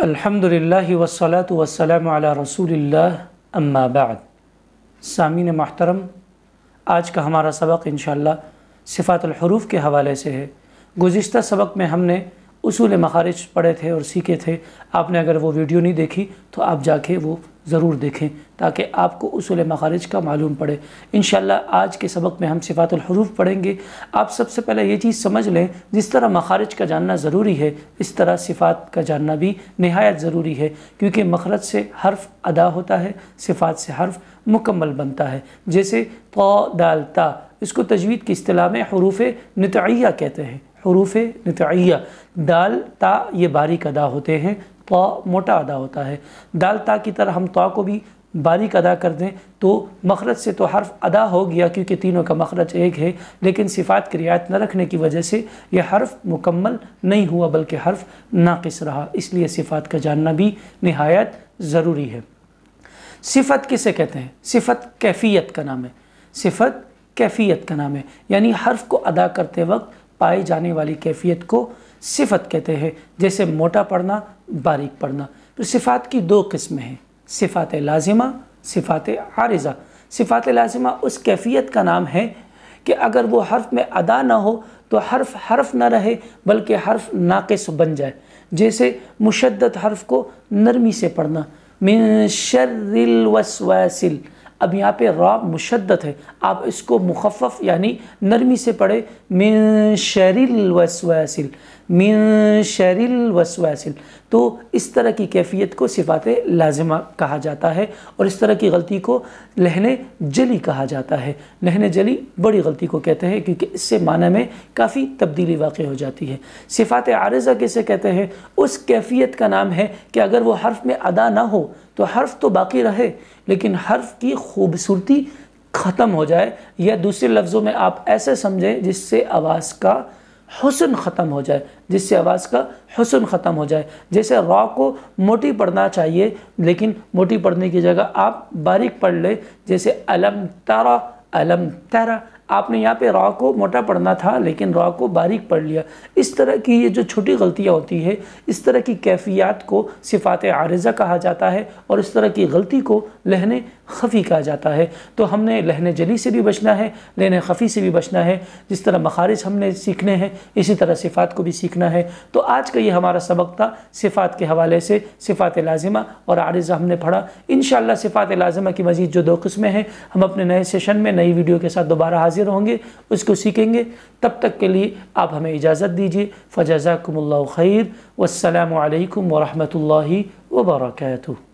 अल्हम्दुलिल्लाहि वस्सलातु वस्सलामु अला रसूलिल्लाह अम्मा बाद। सामीन महतरम, आज का हमारा सबक इंशाअल्लाह सिफ़ातुल हुरूफ के हवाले से है। गुज़िश्ता सबक में हमने उसूल मखारिज पढ़े थे और सीखे थे। आपने अगर वो वीडियो नहीं देखी तो आप जाके वो ज़रूर देखें ताकि आपको उसूल मखारिज का मालूम पड़े। इंशाअल्लाह आज के सबक में हम सिफ़ातुल हुरूफ पढ़ेंगे। आप सबसे पहले ये चीज़ समझ लें, जिस तरह मखारिज का जानना ज़रूरी है इस तरह सिफ़ात का जानना भी निहायत ज़रूरी है, क्योंकि मखरज से हर्फ अदा होता है, सिफ़ात से हर्फ मुकम्मल बनता है। जैसे ता दाल ता, इसको तजवीद की इस्तिलाह में हुरूफ़ नितइया कहते हैं। हुरूफ़ नितइया, दाल ता ये बारीक अदा होते हैं, ता मोटा अदा होता है। दाल ता की तरह हम ता को भी बारीक अदा कर दें तो मखरज से तो हर्फ अदा हो गया, क्योंकि तीनों का मखरज एक है, लेकिन सिफ़ात की रियायत न रखने की वजह से यह हर्फ मुकम्मल नहीं हुआ बल्कि हर्फ नाक़िस रहा। इसलिए सिफ़ात का जानना भी निहायत ज़रूरी है। सिफ़त किसे कहते हैं? सिफ़त कैफ़ियत का नाम है। सिफ़त कैफ़ियत का नाम है, यानी हर्फ को अदा करते वक्त पाई जाने वाली कैफ़ियत को सिफ़त कहते हैं। जैसे मोटा पढ़ना, बारीक पढ़ना। तो सिफ़ात की दो किस्में हैं, सिफ़ात लाज़िमा, सिफ़ात आरिज़ा। सिफ़ात लाज़िमा उस कैफ़ियत का नाम है कि अगर वो हर्फ में अदा ना हो तो हर्फ ना रहे बल्कि हर्फ नाक़िस बन जाए। जैसे मुशद्दद हर्फ को नरमी से पढ़ना, मिन शर्रिल वस्वासिल। अब यहाँ पे रा मुशद्दद है, आप इसको मुखफ़फ़ यानी नरमी से पढ़े, मिन शर्रिल वस्वासिल, मिन शर्रिल वस्वासिल। तो इस तरह की कैफ़ियत को सिफ़ात लाज़िमा कहा जाता है और इस तरह की गलती को लहने जली कहा जाता है। लहने जली बड़ी गलती को कहते हैं, क्योंकि इससे माना में काफ़ी तब्दीली वाक़ई हो जाती है। सिफ़ात आरिज़ा किसे कहते हैं? उस कैफ़ियत का नाम है कि अगर वो हर्फ में अदा ना हो तो हर्फ तो बाकी रहे लेकिन हर्फ की खूबसूरती ख़त्म हो जाए, या दूसरे लफ्ज़ों में आप ऐसे समझें जिससे आवाज़ का हुस्न ख़त्म हो जाए, जिससे आवाज़ का हुस्न ख़त्म हो जाए। जैसे रा को मोटी पढ़ना चाहिए लेकिन मोटी पढ़ने की जगह आप बारीक पढ़ ले, जैसे अलम तरा, अलम तरा। आपने यहाँ पे रा को मोटा पढ़ना था लेकिन रा को बारीक पढ़ लिया। इस तरह की ये जो छोटी गलतियाँ होती है, इस तरह की कैफ़ियत को सिफ़ात आरिज़ा कहा जाता है और इस तरह की गलती को लहने ख़फ़ी कहा जाता है। तो हमने लहने जली से भी बचना है, लहने ख़फ़ी से भी बचना है। जिस तरह मखारिज हमने सीखने हैं इसी तरह सिफ़ात को भी सीखना है। तो आज का ये हमारा सबक था सिफ़ात के हवाले से। सिफ़ात लाज़िमा और आरिज़ा हमने पढ़ा। इंशाअल्लाह सिफ़ात लाज़िमा की मज़ीद जो दो किस्में हैं हम अपने नए सेशन में नई वीडियो के साथ दोबारा हाजिर होंगे, उसको सीखेंगे। तब तक के लिए आप हमें इजाज़त दीजिए। फ़जज़ाकुमुल्लाहु खैर। वस्सलामु अलैकुम व रहमतुल्लाहि व बरकातुहू।